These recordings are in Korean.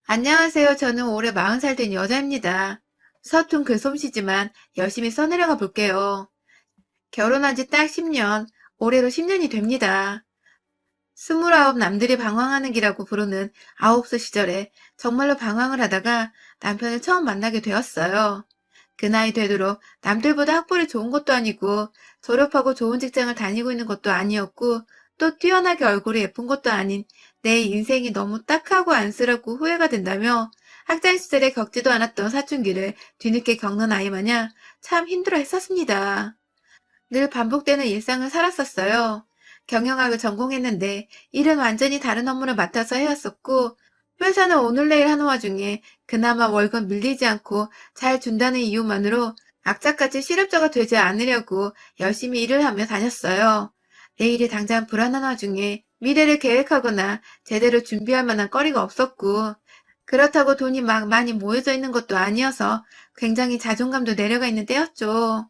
안녕하세요. 저는 올해 40살 된 여자입니다. 서툰 글솜씨지만 열심히 써내려가 볼게요. 결혼한 지 딱 10년, 올해로 10년이 됩니다. 29 남들이 방황하는 기라고 부르는 9살 시절에 정말로 방황을 하다가 남편을 처음 만나게 되었어요. 그 나이 되도록 남들보다 학벌이 좋은 것도 아니고 졸업하고 좋은 직장을 다니고 있는 것도 아니었고 또 뛰어나게 얼굴이 예쁜 것도 아닌 내 인생이 너무 딱하고 안쓰럽고 후회가 된다며 학창 시절에 겪지도 않았던 사춘기를 뒤늦게 겪는 아이 마냥 참 힘들어 했었습니다. 늘 반복되는 일상을 살았었어요. 경영학을 전공했는데 일은 완전히 다른 업무를 맡아서 해왔었고 회사는 오늘 내일 하는 와중에 그나마 월급 밀리지 않고 잘 준다는 이유만으로 악착같이 실업자가 되지 않으려고 열심히 일을 하며 다녔어요. 내일이 당장 불안한 와중에 미래를 계획하거나 제대로 준비할 만한 거리가 없었고 그렇다고 돈이 막 많이 모여져 있는 것도 아니어서 굉장히 자존감도 내려가 있는 때였죠.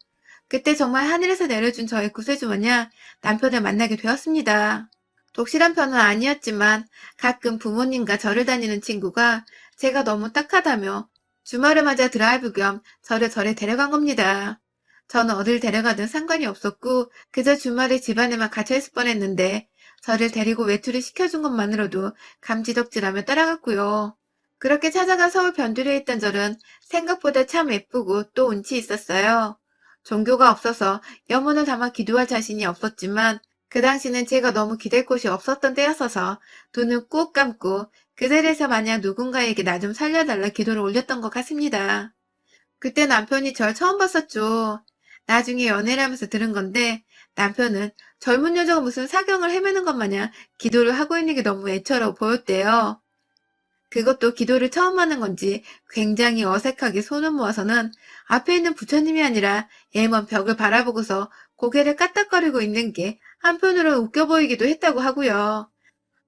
그때 정말 하늘에서 내려준 저의 구세주마냥 남편을 만나게 되었습니다. 독실한 편은 아니었지만 가끔 부모님과 절을 다니는 친구가 제가 너무 딱하다며 주말을 맞아 드라이브 겸 저를 절에 데려간 겁니다. 저는 어딜 데려가든 상관이 없었고 그저 주말에 집안에만 갇혀있을 뻔했는데 저를 데리고 외출을 시켜준 것만으로도 감지덕지라며 따라갔고요. 그렇게 찾아가 서울 변두리에 있던 절은 생각보다 참 예쁘고 또 운치 있었어요. 종교가 없어서 염원을 담아 기도할 자신이 없었지만 그 당시는 제가 너무 기댈 곳이 없었던 때였어서 두 눈 꾹 감고 그 자리에서 마냥 누군가에게 나 좀 살려달라 기도를 올렸던 것 같습니다. 그때 남편이 절 처음 봤었죠. 나중에 연애를 하면서 들은 건데 남편은 젊은 여자가 무슨 사경을 헤매는 것 마냥 기도를 하고 있는 게 너무 애처로 보였대요. 그것도 기도를 처음 하는 건지 굉장히 어색하게 손을 모아서는 앞에 있는 부처님이 아니라 예먼 벽을 바라보고서 고개를 까딱거리고 있는 게 한편으로는 웃겨 보이기도 했다고 하고요.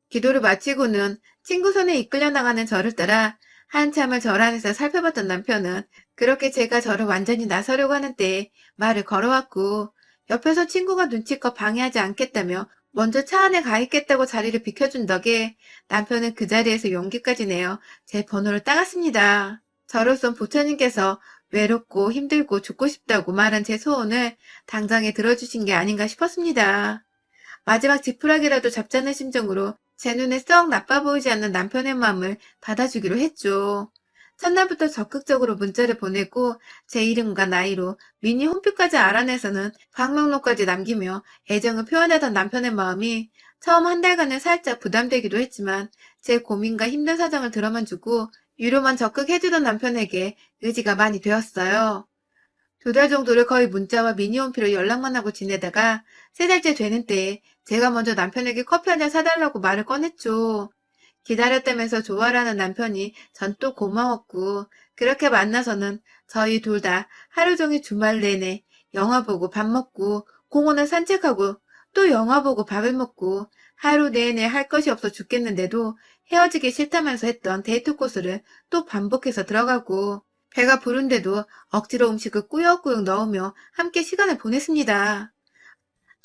기도를 마치고는 친구 손에 이끌려 나가는 저를 따라 한참을 절 안에서 살펴봤던 남편은 그렇게 제가 저를 완전히 나서려고 하는 때에 말을 걸어왔고 옆에서 친구가 눈치껏 방해하지 않겠다며 먼저 차 안에 가 있겠다고 자리를 비켜준 덕에 남편은 그 자리에서 용기까지 내어 제 번호를 따갔습니다. 저로선 부처님께서 외롭고 힘들고 죽고 싶다고 말한 제 소원을 당장에 들어주신 게 아닌가 싶었습니다. 마지막 지푸라기라도 잡자는 심정으로 제 눈에 썩 나빠 보이지 않는 남편의 마음을 받아주기로 했죠. 첫날부터 적극적으로 문자를 보내고 제 이름과 나이로 미니 홈표까지 알아내서는 방명록까지 남기며 애정을 표현하던 남편의 마음이 처음 한 달간은 살짝 부담되기도 했지만 제 고민과 힘든 사정을 들어만 주고 위로만 적극 해주던 남편에게 의지가 많이 되었어요. 2달 정도를 거의 문자와 미니홈피로 연락만 하고 지내다가 3달째 되는 때에 제가 먼저 남편에게 커피 한 잔 사달라고 말을 꺼냈죠. 기다렸다면서 좋아라는 남편이 전 또 고마웠고 그렇게 만나서는 저희 둘 다 하루 종일 주말 내내 영화 보고 밥 먹고 공원을 산책하고 또 영화 보고 밥을 먹고 하루 내내 할 것이 없어 죽겠는데도 헤어지기 싫다면서 했던 데이트 코스를 또 반복해서 들어가고 배가 부른데도 억지로 음식을 꾸역꾸역 넣으며 함께 시간을 보냈습니다.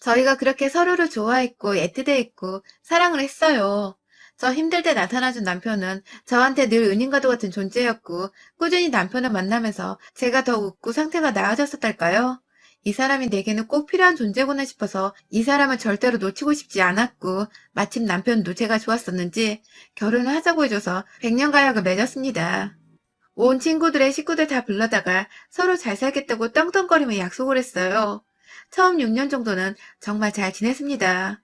저희가 그렇게 서로를 좋아했고 애틋해했고 사랑을 했어요. 저 힘들 때 나타나준 남편은 저한테 늘 은인과도 같은 존재였고 꾸준히 남편을 만나면서 제가 더 웃고 상태가 나아졌었달까요? 이 사람이 내게는 꼭 필요한 존재구나 싶어서 이 사람을 절대로 놓치고 싶지 않았고 마침 남편도 제가 좋았었는지 결혼을 하자고 해줘서 100년 가약을 맺었습니다. 온 친구들의 식구들 다 불러다가 서로 잘 살겠다고 떵떵거리며 약속을 했어요. 처음 6년 정도는 정말 잘 지냈습니다.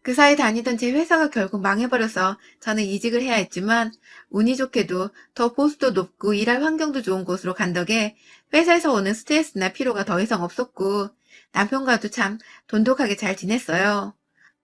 그 사이 다니던 제 회사가 결국 망해버려서 저는 이직을 해야 했지만 운이 좋게도 더 보수도 높고 일할 환경도 좋은 곳으로 간 덕에 회사에서 오는 스트레스나 피로가 더 이상 없었고 남편과도 참 돈독하게 잘 지냈어요.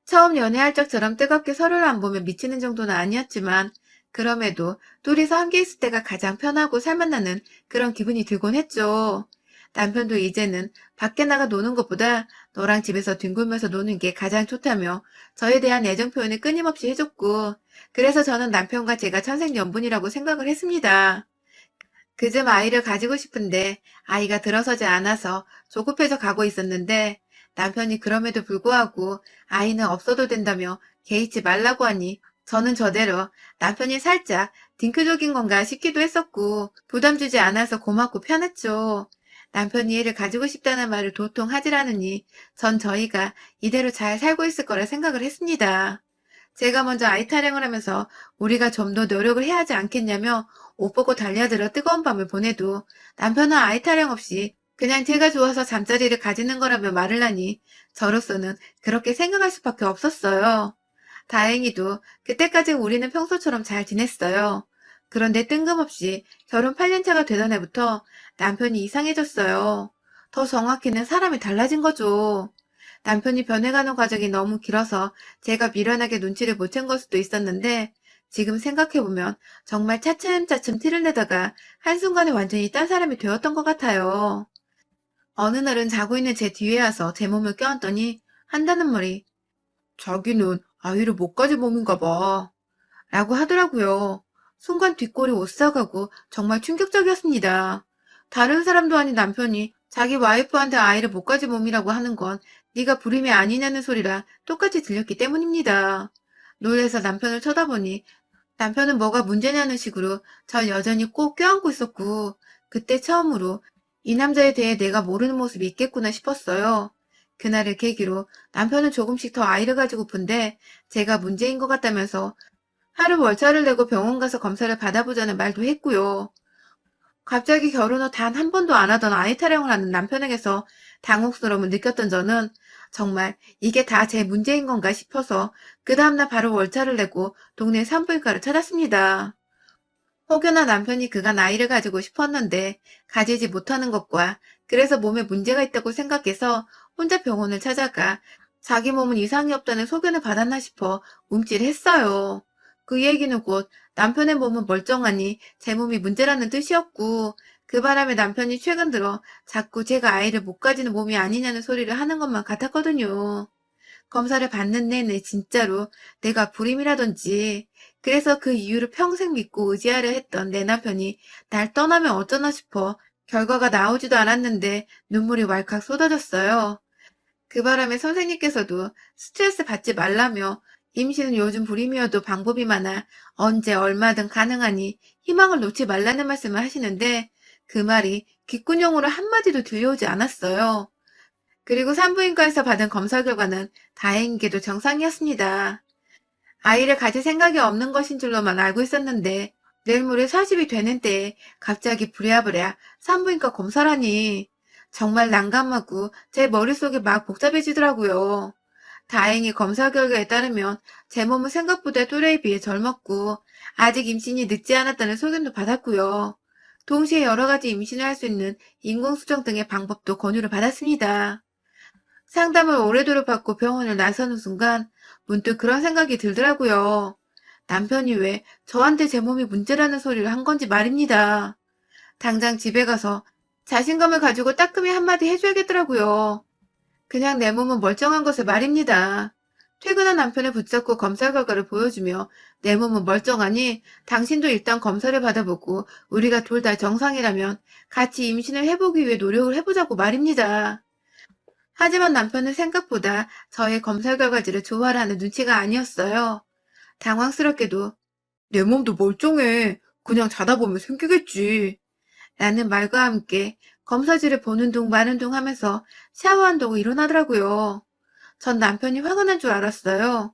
처음 연애할 적처럼 뜨겁게 서로를 안 보면 미치는 정도는 아니었지만 그럼에도 둘이서 함께 있을 때가 가장 편하고 살맛나는 그런 기분이 들곤 했죠. 남편도 이제는 밖에 나가 노는 것보다 너랑 집에서 뒹굴면서 노는 게 가장 좋다며 저에 대한 애정 표현을 끊임없이 해줬고 그래서 저는 남편과 제가 천생연분이라고 생각을 했습니다. 그즘 아이를 가지고 싶은데 아이가 들어서지 않아서 조급해져 가고 있었는데 남편이 그럼에도 불구하고 아이는 없어도 된다며 개의치 말라고 하니 저는 저대로 남편이 살짝 딩크적인 건가 싶기도 했었고 부담 주지 않아서 고맙고 편했죠. 남편이 애를 가지고 싶다는 말을 도통 하질 않으니 전 저희가 이대로 잘 살고 있을 거라 생각을 했습니다. 제가 먼저 아이 타령을 하면서 우리가 좀 더 노력을 해야 하지 않겠냐며 옷 벗고 달려들어 뜨거운 밤을 보내도 남편은 아이 타령 없이 그냥 제가 좋아서 잠자리를 가지는 거라며 말을 하니 저로서는 그렇게 생각할 수밖에 없었어요. 다행히도 그때까지 우리는 평소처럼 잘 지냈어요. 그런데 뜬금없이 결혼 8년 차가 되던 해부터 남편이 이상해졌어요. 더 정확히는 사람이 달라진 거죠. 남편이 변해가는 과정이 너무 길어서 제가 미련하게 눈치를 못 챈 걸 수도 있었는데 지금 생각해보면 정말 차츰차츰 티를 내다가 한순간에 완전히 딴 사람이 되었던 것 같아요. 어느 날은 자고 있는 제 뒤에 와서 제 몸을 껴안더니 한다는 말이 자기는 아이를 못 가진 몸인가 봐 라고 하더라고요. 순간 뒷골이 오싹하고 정말 충격적이었습니다. 다른 사람도 아닌 남편이 자기 와이프한테 아이를 못 가진 몸이라고 하는 건 네가 불임이 아니냐는 소리랑 똑같이 들렸기 때문입니다. 놀래서 남편을 쳐다보니 남편은 뭐가 문제냐는 식으로 절 여전히 꼭 껴안고 있었고 그때 처음으로 이 남자에 대해 내가 모르는 모습이 있겠구나 싶었어요. 그날을 계기로 남편은 조금씩 더 아이를 가지고픈데 제가 문제인 것 같다면서 하루 월차를 내고 병원 가서 검사를 받아보자는 말도 했고요. 갑자기 결혼 후 단 한 번도 안 하던 아이 타령을 하는 남편에게서 당혹스러움을 느꼈던 저는 정말 이게 다 제 문제인 건가 싶어서 그 다음날 바로 월차를 내고 동네 산부인과를 찾았습니다. 혹여나 남편이 그간 아이를 가지고 싶었는데 가지지 못하는 것과 그래서 몸에 문제가 있다고 생각해서 혼자 병원을 찾아가 자기 몸은 이상이 없다는 소견을 받았나 싶어 움찔했어요. 그 얘기는 곧 남편의 몸은 멀쩡하니 제 몸이 문제라는 뜻이었고 그 바람에 남편이 최근 들어 자꾸 제가 아이를 못 가지는 몸이 아니냐는 소리를 하는 것만 같았거든요. 검사를 받는 내내 진짜로 내가 불임이라든지 그래서 그 이유를 평생 믿고 의지하려 했던 내 남편이 날 떠나면 어쩌나 싶어 결과가 나오지도 않았는데 눈물이 왈칵 쏟아졌어요. 그 바람에 선생님께서도 스트레스 받지 말라며 임신은 요즘 불임이어도 방법이 많아 언제 얼마든 가능하니 희망을 놓지 말라는 말씀을 하시는데 그 말이 귓구녕으로 한마디도 들려오지 않았어요. 그리고 산부인과에서 받은 검사 결과는 다행히도 정상이었습니다. 아이를 가질 생각이 없는 것인 줄로만 알고 있었는데 내일 모레 40이 되는 때에 갑자기 부랴부랴 산부인과 검사라니 정말 난감하고 제 머릿속이 막 복잡해지더라고요. 다행히 검사 결과에 따르면 제 몸은 생각보다 또래에 비해 젊었고 아직 임신이 늦지 않았다는 소견도 받았고요. 동시에 여러 가지 임신을 할 수 있는 인공수정 등의 방법도 권유를 받았습니다. 상담을 오래도록 받고 병원을 나서는 순간 문득 그런 생각이 들더라고요. 남편이 왜 저한테 제 몸이 문제라는 소리를 한 건지 말입니다. 당장 집에 가서 자신감을 가지고 따끔히 한마디 해줘야겠더라고요. 그냥 내 몸은 멀쩡한 것을 말입니다. 퇴근한 남편을 붙잡고 검사 결과를 보여주며 내 몸은 멀쩡하니 당신도 일단 검사를 받아보고 우리가 둘 다 정상이라면 같이 임신을 해보기 위해 노력을 해보자고 말입니다. 하지만 남편은 생각보다 저의 검사 결과지를 좋아하는 눈치가 아니었어요. 당황스럽게도 내 몸도 멀쩡해. 그냥 자다 보면 생기겠지. 라는 말과 함께 검사지를 보는 둥 마는 둥 하면서 샤워한다고 일어나더라고요. 전 남편이 화가 난 줄 알았어요.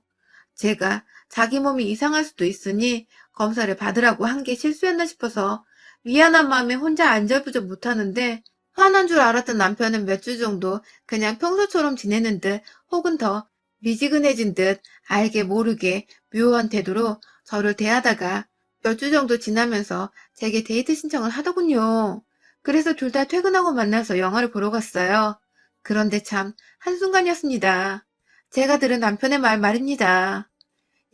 제가 자기 몸이 이상할 수도 있으니 검사를 받으라고 한 게 실수였나 싶어서 미안한 마음에 혼자 안절부절 못하는데 화난 줄 알았던 남편은 몇 주 정도 그냥 평소처럼 지내는 듯 혹은 더 미지근해진 듯 알게 모르게 묘한 태도로 저를 대하다가 몇 주 정도 지나면서 제게 데이트 신청을 하더군요. 그래서 둘 다 퇴근하고 만나서 영화를 보러 갔어요. 그런데 참 한순간이었습니다. 제가 들은 남편의 말입니다.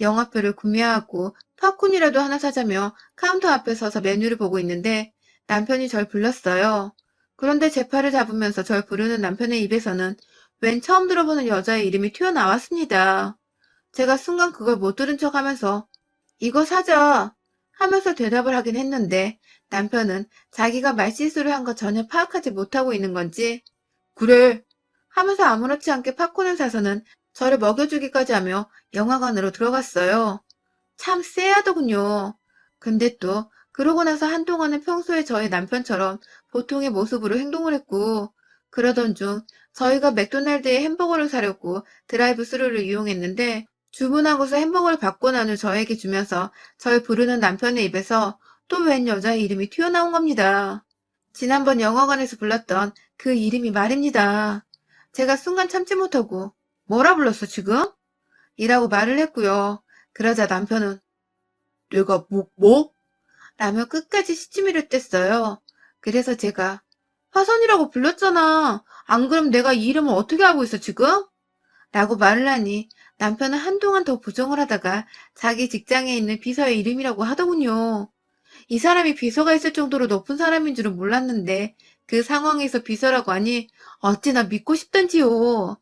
영화표를 구매하고 팝콘이라도 하나 사자며 카운터 앞에 서서 메뉴를 보고 있는데 남편이 절 불렀어요. 그런데 제 팔을 잡으면서 절 부르는 남편의 입에서는 웬 처음 들어보는 여자의 이름이 튀어나왔습니다. 제가 순간 그걸 못 들은 척 하면서 이거 사자 하면서 대답을 하긴 했는데 남편은 자기가 말실수를 한 거 전혀 파악하지 못하고 있는 건지 그래 하면서 아무렇지 않게 팝콘을 사서는 저를 먹여주기까지 하며 영화관으로 들어갔어요. 참 쎄하더군요. 근데 또 그러고 나서 한동안은 평소에 저희 남편처럼 보통의 모습으로 행동을 했고, 그러던 중 저희가 맥도날드에 햄버거를 사려고 드라이브 스루를 이용했는데, 주문하고서 햄버거를 받고 난 후 저에게 주면서 절 부르는 남편의 입에서 또 웬 여자의 이름이 튀어나온 겁니다. 지난번 영화관에서 불렀던 그 이름이 말입니다. 제가 순간 참지 못하고 뭐라 불렀어 지금? 이라고 말을 했고요. 그러자 남편은 내가 뭐? 라며 끝까지 시치미를 뗐어요. 그래서 제가 화선이라고 불렀잖아. 안 그럼 내가 이 이름을 어떻게 알고 있어 지금? 라고 말을 하니 남편은 한동안 더 부정을 하다가 자기 직장에 있는 비서의 이름이라고 하더군요. 이 사람이 비서가 있을 정도로 높은 사람인 줄은 몰랐는데 그 상황에서 비서라고 하니 어찌나 믿고 싶던지요.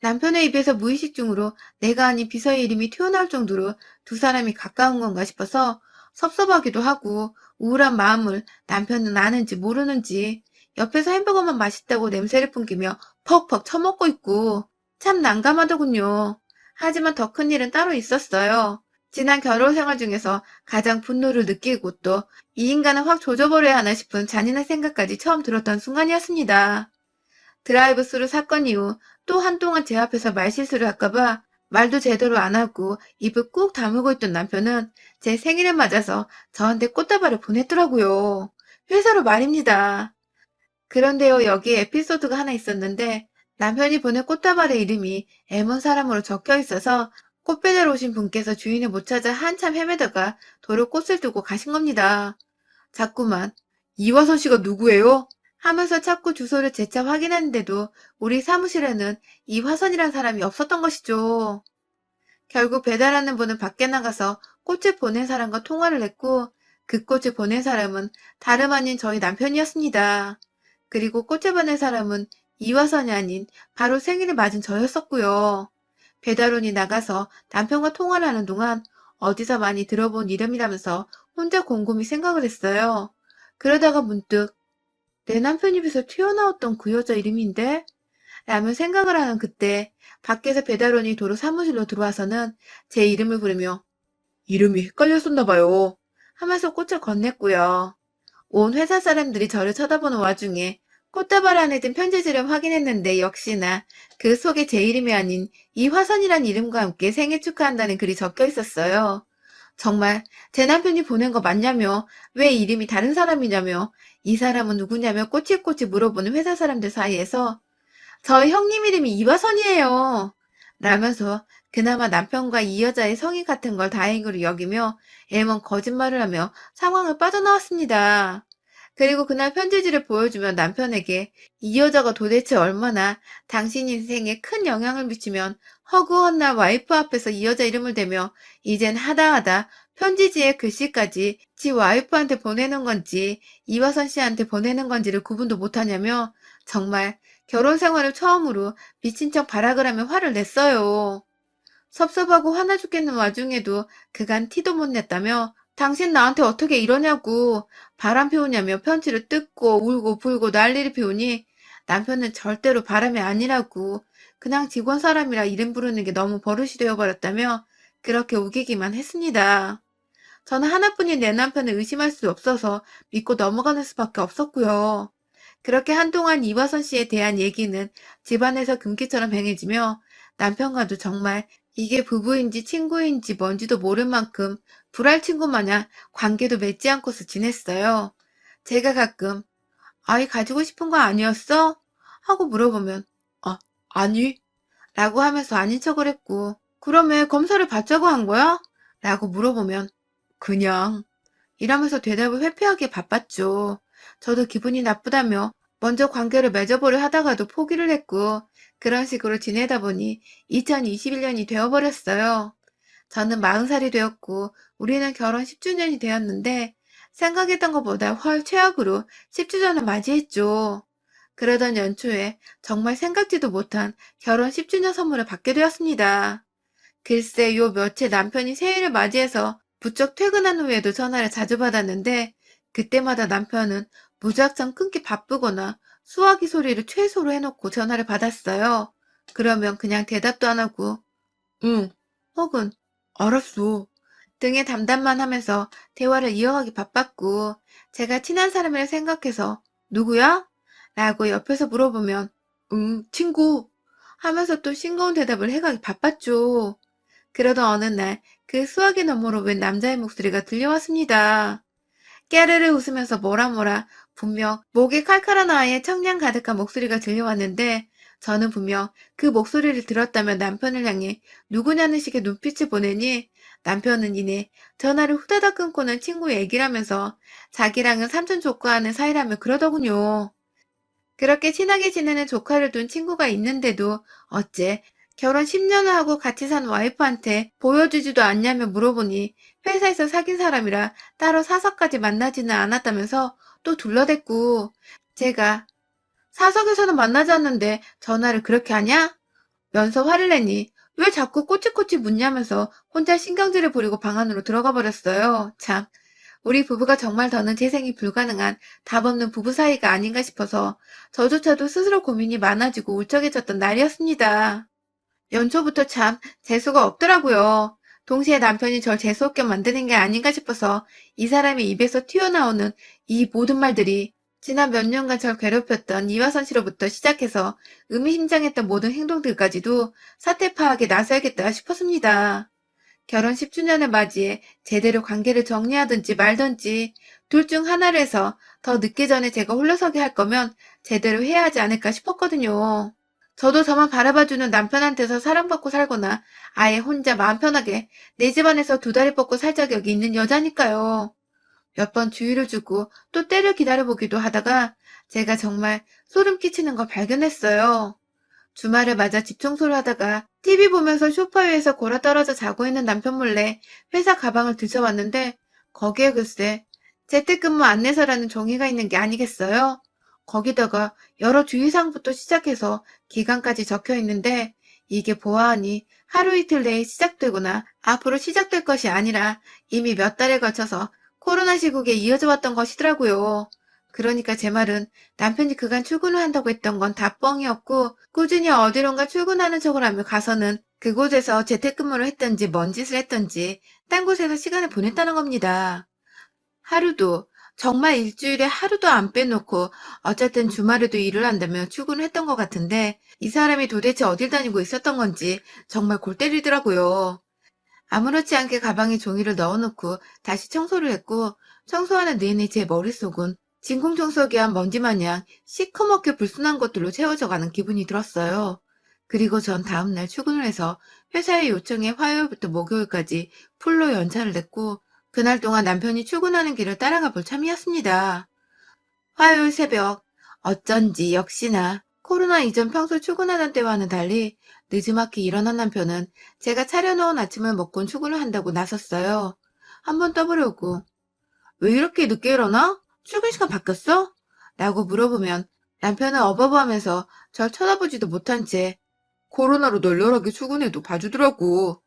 남편의 입에서 무의식 중으로 내가 아닌 비서의 이름이 튀어나올 정도로 두 사람이 가까운 건가 싶어서 섭섭하기도 하고 우울한 마음을 남편은 아는지 모르는지 옆에서 햄버거만 맛있다고 냄새를 풍기며 퍽퍽 처먹고 있고 참 난감하더군요. 하지만 더 큰 일은 따로 있었어요. 지난 결혼 생활 중에서 가장 분노를 느끼고 또 이 인간은 확 조져버려야 하나 싶은 잔인한 생각까지 처음 들었던 순간이었습니다. 드라이브 스루 사건 이후 또 한동안 제 앞에서 말실수를 할까봐 말도 제대로 안 하고 입을 꾹 다물고 있던 남편은 제 생일을 맞아서 저한테 꽃다발을 보냈더라고요. 회사로 말입니다. 그런데요, 여기에 에피소드가 하나 있었는데 남편이 보낸 꽃다발의 이름이 M원 사람으로 적혀 있어서 꽃 배달 오신 분께서 주인을 못 찾아 한참 헤매다가 도로 꽃을 두고 가신 겁니다. 자꾸만 이화선 씨가 누구예요? 하면서 자꾸 주소를 재차 확인했는데도 우리 사무실에는 이화선이란 사람이 없었던 것이죠. 결국 배달하는 분은 밖에 나가서 꽃을 보낸 사람과 통화를 했고 그 꽃을 보낸 사람은 다름 아닌 저희 남편이었습니다. 그리고 꽃을 보낸 사람은 이화선이 아닌 바로 생일을 맞은 저였었고요. 배달원이 나가서 남편과 통화를 하는 동안 어디서 많이 들어본 이름이라면서 혼자 곰곰이 생각을 했어요. 그러다가 문득 내 남편 입에서 튀어나왔던 그 여자 이름인데? 라며 생각을 하는 그때 밖에서 배달원이 도로 사무실로 들어와서는 제 이름을 부르며 이름이 헷갈렸었나 봐요. 하면서 꽃을 건넸고요. 온 회사 사람들이 저를 쳐다보는 와중에 꽃다발 안에 든 편지지를 확인했는데 역시나 그 속에 제 이름이 아닌 이화선이란 이름과 함께 생일 축하한다는 글이 적혀 있었어요. 정말 제 남편이 보낸 거 맞냐며 왜 이름이 다른 사람이냐며 이 사람은 누구냐며 꼬치꼬치 물어보는 회사 사람들 사이에서 저희 형님 이름이 이화선이에요. 라면서 그나마 남편과 이 여자의 성이 같은 걸 다행으로 여기며 애먼 거짓말을 하며 상황을 빠져나왔습니다. 그리고 그날 편지지를 보여주며 남편에게 이 여자가 도대체 얼마나 당신 인생에 큰 영향을 미치면 허구한 날 와이프 앞에서 이 여자 이름을 대며 이젠 하다하다 편지지에 글씨까지 지 와이프한테 보내는 건지 이화선 씨한테 보내는 건지를 구분도 못하냐며 정말 결혼 생활을 처음으로 미친 척 발악을 하며 화를 냈어요. 섭섭하고 화나 죽겠는 와중에도 그간 티도 못 냈다며 당신 나한테 어떻게 이러냐고 바람 피우냐며 편지를 뜯고 울고 불고 난리를 피우니 남편은 절대로 바람이 아니라고 그냥 직원 사람이라 이름 부르는 게 너무 버릇이 되어버렸다며 그렇게 우기기만 했습니다. 저는 하나뿐인 내 남편을 의심할 수 없어서 믿고 넘어가는 수밖에 없었고요. 그렇게 한동안 이화선 씨에 대한 얘기는 집안에서 금기처럼 행해지며 남편과도 정말 이게 부부인지 친구인지 뭔지도 모를 만큼 불알 친구 마냥 관계도 맺지 않고서 지냈어요. 제가 가끔 아이 가지고 싶은 거 아니었어? 하고 물어보면 아니 라고 하면서 아닌 척을 했고 그러면 검사를 받자고 한 거야? 라고 물어보면 그냥 이러면서 대답을 회피하기에 바빴죠. 저도 기분이 나쁘다며 먼저 관계를 맺어보려 하다가도 포기를 했고 그런 식으로 지내다 보니 2021년이 되어버렸어요. 저는 40살이 되었고 우리는 결혼 10주년이 되었는데 생각했던 것보다 훨 최악으로 10주년을 맞이했죠. 그러던 연초에 정말 생각지도 못한 결혼 10주년 선물을 받게 되었습니다. 글쎄 요 며칠 남편이 새해를 맞이해서 부쩍 퇴근한 후에도 전화를 자주 받았는데 그때마다 남편은 무작정 끊기 바쁘거나 수화기 소리를 최소로 해놓고 전화를 받았어요. 그러면 그냥 대답도 안 하고 응 혹은 알았어 등의 담담만 하면서 대화를 이어가기 바빴고, 제가 친한 사람이라 생각해서 누구야? 라고 옆에서 물어보면 응, 친구 하면서 또 싱거운 대답을 해가기 바빴죠. 그러던 어느 날 그 수화기 너머로 웬 남자의 목소리가 들려왔습니다. 깨르르 웃으면서 뭐라 뭐라 분명 목에 칼칼한 아이의 청량 가득한 목소리가 들려왔는데 저는 분명 그 목소리를 들었다면 남편을 향해 누구냐는 식의 눈빛을 보내니 남편은 이내 전화를 후다닥 끊고는 친구 얘기를 하면서 자기랑은 삼촌 조카하는 사이라며 그러더군요. 그렇게 친하게 지내는 조카를 둔 친구가 있는데도 어째 결혼 10년을 하고 같이 산 와이프한테 보여주지도 않냐며 물어보니 회사에서 사귄 사람이라 따로 사석까지 만나지는 않았다면서 또 둘러댔고 제가 사석에서는 만나지 않는데 전화를 그렇게 하냐? 면서 화를 내니 왜 자꾸 꼬치꼬치 묻냐면서 혼자 신경질을 부리고 방 안으로 들어가 버렸어요. 참. 우리 부부가 정말 더는 재생이 불가능한 답 없는 부부 사이가 아닌가 싶어서 저조차도 스스로 고민이 많아지고 울적해졌던 날이었습니다. 연초부터 참 재수가 없더라고요. 동시에 남편이 절 재수없게 만드는 게 아닌가 싶어서 이 사람의 입에서 튀어나오는 이 모든 말들이 지난 몇 년간 절 괴롭혔던 이화선 씨로부터 시작해서 의미심장했던 모든 행동들까지도 사태 파악에 나서야겠다 싶었습니다. 결혼 10주년을 맞이해 제대로 관계를 정리하든지 말든지 둘 중 하나를 해서 더 늦기 전에 제가 홀로서게 할 거면 제대로 해야 하지 않을까 싶었거든요. 저도 저만 바라봐주는 남편한테서 사랑받고 살거나 아예 혼자 마음 편하게 내 집안에서 두 다리 뻗고 살 자격이 있는 여자니까요. 몇 번 주의를 주고 또 때를 기다려보기도 하다가 제가 정말 소름 끼치는 걸 발견했어요. 주말을 맞아 집 청소를 하다가 TV 보면서 소파 위에서 골아떨어져 자고 있는 남편 몰래 회사 가방을 뒤져봤는데 거기에 글쎄 재택근무 안내서라는 종이가 있는 게 아니겠어요? 거기다가 여러 주의사항부터 시작해서 기간까지 적혀 있는데 이게 보아하니 하루 이틀 내에 시작되거나 앞으로 시작될 것이 아니라 이미 몇 달에 걸쳐서 코로나 시국에 이어져 왔던 것이더라고요. 그러니까 제 말은 남편이 그간 출근을 한다고 했던 건 다 뻥이었고 꾸준히 어디론가 출근하는 척을 하며 가서는 그곳에서 재택근무를 했던지 뭔 짓을 했던지 딴 곳에서 시간을 보냈다는 겁니다. 하루도 정말 일주일에 하루도 안 빼놓고 어쨌든 주말에도 일을 한다며 출근을 했던 것 같은데 이 사람이 도대체 어딜 다니고 있었던 건지 정말 골 때리더라고요. 아무렇지 않게 가방에 종이를 넣어놓고 다시 청소를 했고 청소하는 내내 제 머릿속은 진공청소기와 먼지 마냥 시커멓게 불순한 것들로 채워져가는 기분이 들었어요. 그리고 전 다음날 출근을 해서 회사의 요청에 화요일부터 목요일까지 풀로 연차를 냈고 그날 동안 남편이 출근하는 길을 따라가 볼 참이었습니다. 화요일 새벽 어쩐지 역시나 코로나 이전 평소 출근하던 때와는 달리 늦지막히 일어난 남편은 제가 차려놓은 아침을 먹고 출근을 한다고 나섰어요. 한번 떠보려고 왜 이렇게 늦게 일어나? 출근 시간 바뀌었어? 라고 물어보면 남편은 어버버하면서 절 쳐다보지도 못한 채 코로나로 널널하게 출근해도 봐주더라고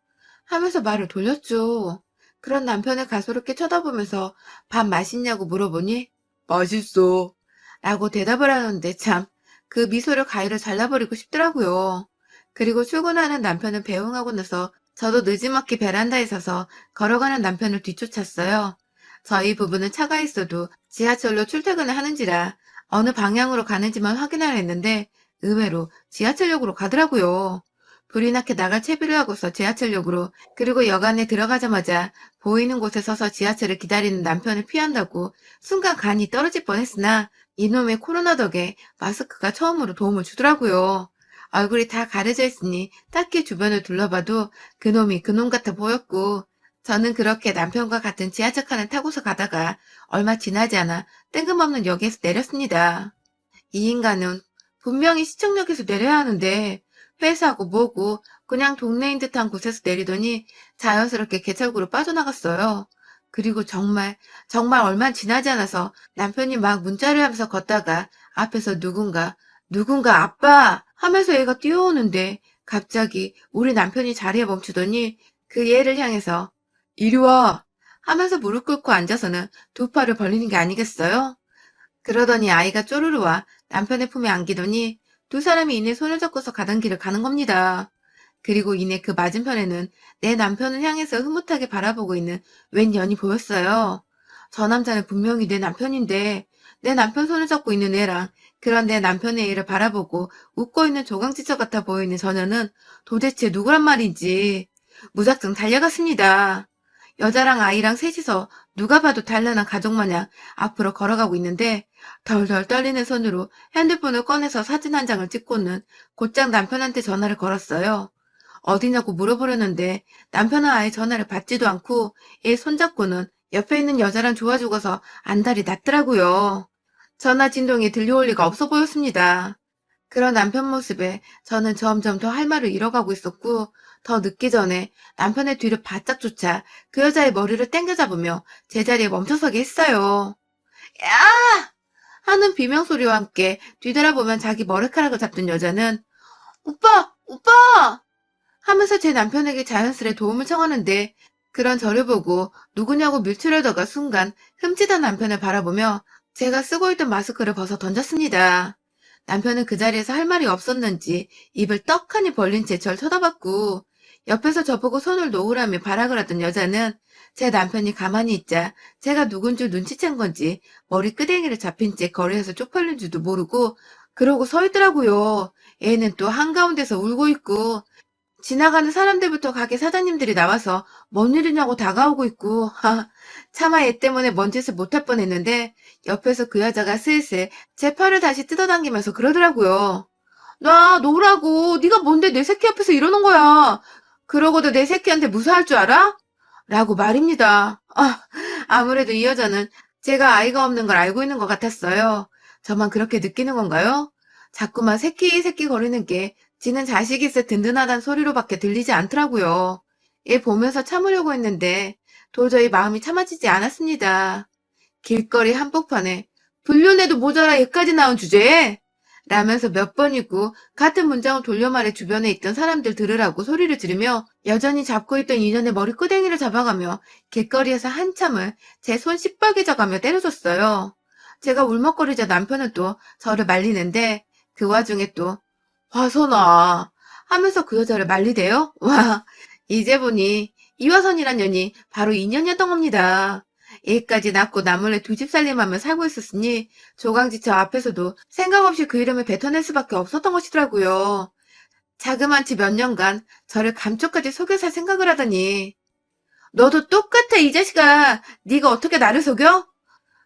하면서 말을 돌렸죠. 그런 남편을 가소롭게 쳐다보면서 밥 맛있냐고 물어보니 맛있어 라고 대답을 하는데 참 그 미소를 가위로 잘라버리고 싶더라고요. 그리고 출근하는 남편을 배웅하고 나서 저도 느지막이 베란다에 서서 걸어가는 남편을 뒤쫓았어요. 저희 부부는 차가 있어도 지하철로 출퇴근을 하는지라 어느 방향으로 가는지만 확인하려 했는데 의외로 지하철역으로 가더라고요. 불이 나게 나갈 채비를 하고서 지하철역으로 그리고 여관에 들어가자마자 보이는 곳에 서서 지하철을 기다리는 남편을 피한다고 순간 간이 떨어질 뻔했으나 이놈의 코로나 덕에 마스크가 처음으로 도움을 주더라고요. 얼굴이 다 가려져 있으니 딱히 주변을 둘러봐도 그놈이 그놈 같아 보였고 저는 그렇게 남편과 같은 지하철칸을 타고서 가다가 얼마 지나지 않아 뜬금없는 역에서 내렸습니다. 이 인간은 분명히 시청역에서 내려야 하는데 회사고 뭐고 그냥 동네인 듯한 곳에서 내리더니 자연스럽게 개찰구로 빠져나갔어요. 그리고 정말 얼마 지나지 않아서 남편이 막 문자를 하면서 걷다가 앞에서 누군가 아빠 하면서 얘가 뛰어오는데 갑자기 우리 남편이 자리에 멈추더니 그 얘를 향해서 이리 와 하면서 무릎 꿇고 앉아서는 두 팔을 벌리는 게 아니겠어요? 그러더니 아이가 쪼르르 와 남편의 품에 안기더니 두 사람이 이내 손을 잡고서 가던 길을 가는 겁니다. 그리고 이내 그 맞은편에는 내 남편을 향해서 흐뭇하게 바라보고 있는 웬 년이 보였어요. 저 남자는 분명히 내 남편인데 내 남편 손을 잡고 있는 애랑 그런 내 남편의 애를 바라보고 웃고 있는 조강지처 같아 보이는 저녀는 도대체 누구란 말인지 무작정 달려갔습니다. 여자랑 아이랑 셋이서 누가 봐도 단란한 가족 마냥 앞으로 걸어가고 있는데 덜덜 떨리는 손으로 핸드폰을 꺼내서 사진 한 장을 찍고는 곧장 남편한테 전화를 걸었어요. 어디냐고 물어보려는데 남편은 아예 전화를 받지도 않고 얘 손잡고는 옆에 있는 여자랑 좋아 죽어서 안달이 났더라고요. 전화 진동이 들려올 리가 없어 보였습니다. 그런 남편 모습에 저는 점점 더 할 말을 잃어가고 있었고 더 늦기 전에 남편의 뒤를 바짝 쫓아 그 여자의 머리를 땡겨 잡으며 제자리에 멈춰서게 했어요. 야! 하는 비명소리와 함께 뒤돌아보면 자기 머리카락을 잡던 여자는 오빠! 오빠! 하면서 제 남편에게 자연스레 도움을 청하는데 그런 저를 보고 누구냐고 밀치려다가 순간 흠칫한 남편을 바라보며 제가 쓰고 있던 마스크를 벗어 던졌습니다. 남편은 그 자리에서 할 말이 없었는지 입을 떡하니 벌린 채 절 쳐다봤고 옆에서 저보고 손을 놓으라며 발악을 하던 여자는 제 남편이 가만히 있자 제가 누군 줄 눈치챈 건지 머리 끄댕이를 잡힌 채 거리에서 쪽팔린 줄도 모르고 그러고 서 있더라고요. 애는 또 한가운데서 울고 있고 지나가는 사람들부터 가게 사장님들이 나와서 뭔 일이냐고 다가오고 있고 차마 얘 때문에 뭔 짓을 못할 뻔했는데 옆에서 그 여자가 슬슬 제 팔을 다시 뜯어당기면서 그러더라고요. 나 놓으라고. 네가 뭔데 내 새끼 앞에서 이러는 거야. 그러고도 내 새끼한테 무사할 줄 알아? 라고 말입니다. 아무래도 이 여자는 제가 아이가 없는 걸 알고 있는 것 같았어요. 저만 그렇게 느끼는 건가요? 자꾸만 새끼 새끼 거리는 게 지는 자식이 있어 든든하단 소리로밖에 들리지 않더라고요. 얘 보면서 참으려고 했는데 도저히 마음이 참아지지 않았습니다. 길거리 한복판에 불륜에도 모자라 얘까지 나온 주제에 라면서 몇 번이고 같은 문장을 돌려 말해 주변에 있던 사람들 들으라고 소리를 지르며 여전히 잡고 있던 인연의 머리끄댕이를 잡아가며 길거리에서 한참을 제 손 시뻘개져가며 때려줬어요. 제가 울먹거리자 남편은 또 저를 말리는데 그 와중에 또 화선아 하면서 그 여자를 말리대요? 와, 이제 보니 이화선이란 년이 바로 인연이었던 겁니다. 애까지 낳고 나몰래 두 집 살림하며 살고 있었으니 조강지처 앞에서도 생각 없이 그 이름을 뱉어낼 수밖에 없었던 것이더라고요. 자그만치 몇 년간 저를 감쪽까지 속여 살 생각을 하다니. 너도 똑같아 이 자식아. 네가 어떻게 나를 속여?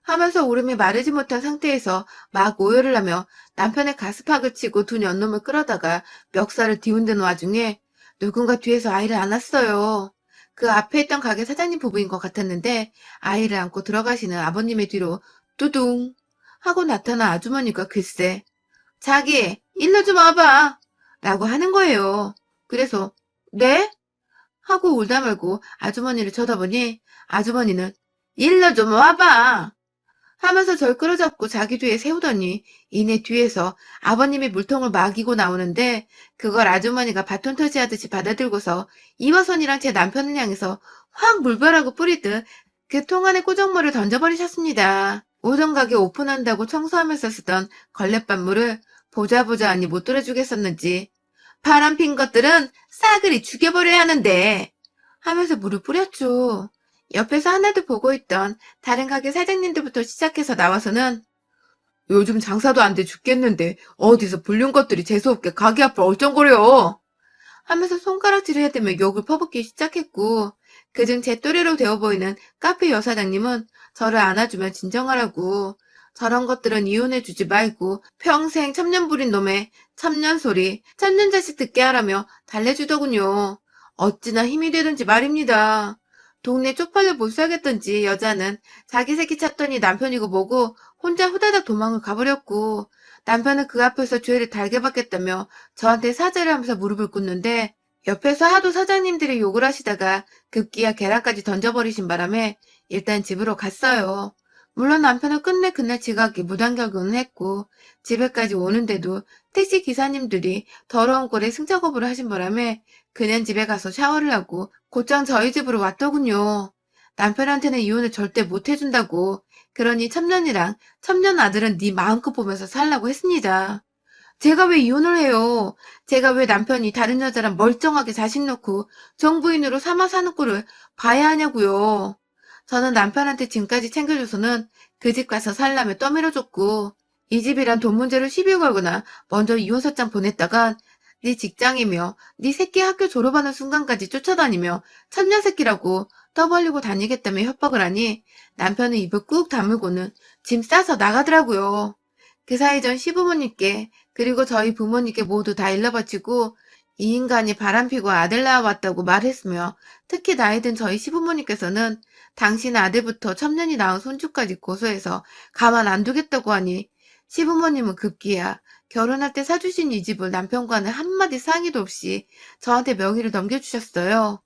하면서 울음이 마르지 못한 상태에서 막 오열을 하며 남편의 가스팍을 치고 두 년놈을 끌어다가 멱살을 뒤흔드는 와중에 누군가 뒤에서 아이를 안았어요. 그 앞에 있던 가게 사장님 부부인 것 같았는데 아이를 안고 들어가시는 아버님의 뒤로 뚜둥 하고 나타난 아주머니가 글쎄 자기 일로 좀 와봐 라고 하는 거예요. 그래서 네? 하고 울다 말고 아주머니를 쳐다보니 아주머니는 일로 좀 와봐 하면서 절 끌어잡고 자기 뒤에 세우더니 이내 뒤에서 아버님이 물통을 막이고 나오는데 그걸 아주머니가 바톤 터지하듯이 받아들고서 이화선이랑 제 남편을 향해서 확 물벼락을 뿌리듯 그 통 안에 꾸정물을 던져버리셨습니다. 오전 가게 오픈한다고 청소하면서 쓰던 걸레밥물을 보자 하니 못 들어주겠었는지 바람핀 것들은 싸그리 죽여버려야 하는데 하면서 물을 뿌렸죠. 옆에서 하나도 보고 있던 다른 가게 사장님들부터 시작해서 나와서는 요즘 장사도 안 돼 죽겠는데 어디서 불륜 것들이 재수없게 가게 앞을 얼쩡거려 하면서 손가락질을 해대며 욕을 퍼붓기 시작했고 그중 제 또래로 되어 보이는 카페 여사장님은 저를 안아주며 진정하라고 저런 것들은 이혼해주지 말고 평생 천년 부린 놈의 천년 소리 천년 자식 듣게 하라며 달래주더군요. 어찌나 힘이 되든지 말입니다. 동네 쪽팔려 못 살겠던지 여자는 자기 새끼 찾더니 남편이고 뭐고 혼자 후다닥 도망을 가버렸고 남편은 그 앞에서 죄를 달게 받겠다며 저한테 사죄를 하면서 무릎을 꿇는데 옆에서 하도 사장님들이 욕을 하시다가 급기야 계란까지 던져버리신 바람에 일단 집으로 갔어요. 물론 남편은 끝내 그날 지각이 무단결근을 했고 집에까지 오는데도 택시 기사님들이 더러운 꼴에 승차 거부를 하신 바람에 그냥 집에 가서 샤워를 하고 곧장 저희 집으로 왔더군요. 남편한테는 이혼을 절대 못 해준다고 그러니 첨년이랑 첨년 아들은 네 마음껏 보면서 살라고 했습니다. 제가 왜 이혼을 해요? 제가 왜 남편이 다른 여자랑 멀쩡하게 자식 놓고 정부인으로 삼아 사는 꼴을 봐야 하냐고요. 저는 남편한테 짐까지 챙겨줘서는 그 집 가서 살라며 떠밀어줬고, 이 집이란 돈 문제로 시비 걸거나 먼저 이혼서장 보냈다간 네 직장이며 네 새끼 학교 졸업하는 순간까지 쫓아다니며 천녀새끼라고 떠벌리고 다니겠다며 협박을 하니 남편은 입을 꾹 다물고는 짐 싸서 나가더라고요. 그 사이 전 시부모님께 그리고 저희 부모님께 모두 다 일러바치고 이 인간이 바람피고 아들 낳아왔다고 말했으며 특히 나이 든 저희 시부모님께서는 당신 아들부터 첩년이 낳은 손주까지 고소해서 가만 안 두겠다고 하니 시부모님은 급기야 결혼할 때 사주신 이 집을 남편과는 한마디 상의도 없이 저한테 명의를 넘겨주셨어요.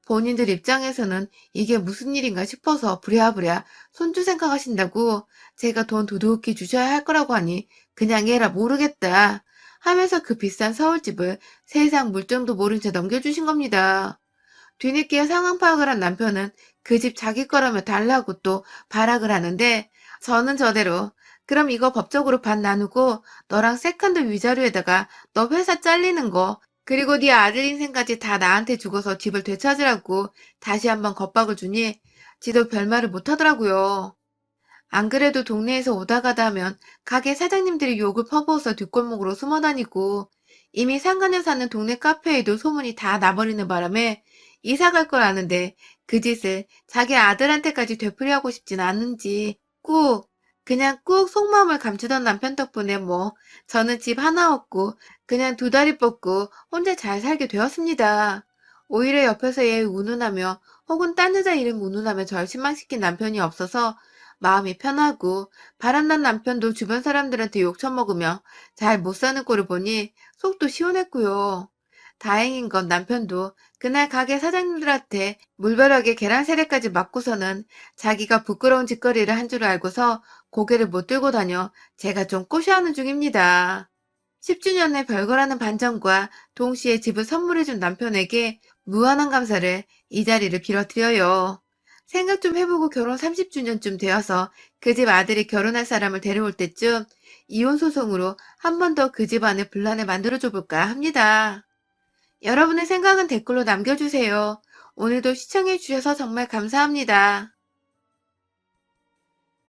본인들 입장에서는 이게 무슨 일인가 싶어서 부랴부랴 손주 생각하신다고 제가 돈 두둑히 주셔야 할 거라고 하니 그냥 해라 모르겠다 하면서 그 비싼 서울집을 세상 물정도 모른 채 넘겨주신 겁니다. 뒤늦게 상황 파악을 한 남편은 그 집 자기 거라며 달라고 또 발악을 하는데 저는 저대로 그럼 이거 법적으로 반 나누고 너랑 세컨드 위자료에다가 너 회사 잘리는 거 그리고 네 아들 인생까지 다 나한테 주고서 집을 되찾으라고 다시 한번 겁박을 주니 지도 별말을 못하더라고요. 안 그래도 동네에서 오다 가다 하면 가게 사장님들이 욕을 퍼부어서 뒷골목으로 숨어다니고 이미 상가녀 사는 동네 카페에도 소문이 다 나버리는 바람에 이사 갈 걸 아는데 그 짓을 자기 아들한테까지 되풀이하고 싶진 않은지 그냥 꾹 속마음을 감추던 남편 덕분에 뭐 저는 집 하나 얻고 그냥 두 다리 뻗고 혼자 잘 살게 되었습니다. 오히려 옆에서 얘 운운하며 혹은 딴 여자 이름 운운하며 절 실망시킨 남편이 없어서 마음이 편하고 바람난 남편도 주변 사람들한테 욕 처먹으며 잘 못 사는 꼴을 보니 속도 시원했고요. 다행인 건 남편도 그날 가게 사장님들한테 물벼락에 계란 세례까지 맞고서는 자기가 부끄러운 짓거리를 한 줄 알고서 고개를 못 들고 다녀 제가 좀 꼬셔하는 중입니다. 10주년의 별거라는 반전과 동시에 집을 선물해준 남편에게 무한한 감사를 이 자리를 빌어드려요. 생각 좀 해보고 결혼 30주년쯤 되어서 그 집 아들이 결혼할 사람을 데려올 때쯤 이혼 소송으로 한 번 더 그 집 안에 분란을 만들어줘 볼까 합니다. 여러분의 생각은 댓글로 남겨주세요. 오늘도 시청해주셔서 정말 감사합니다.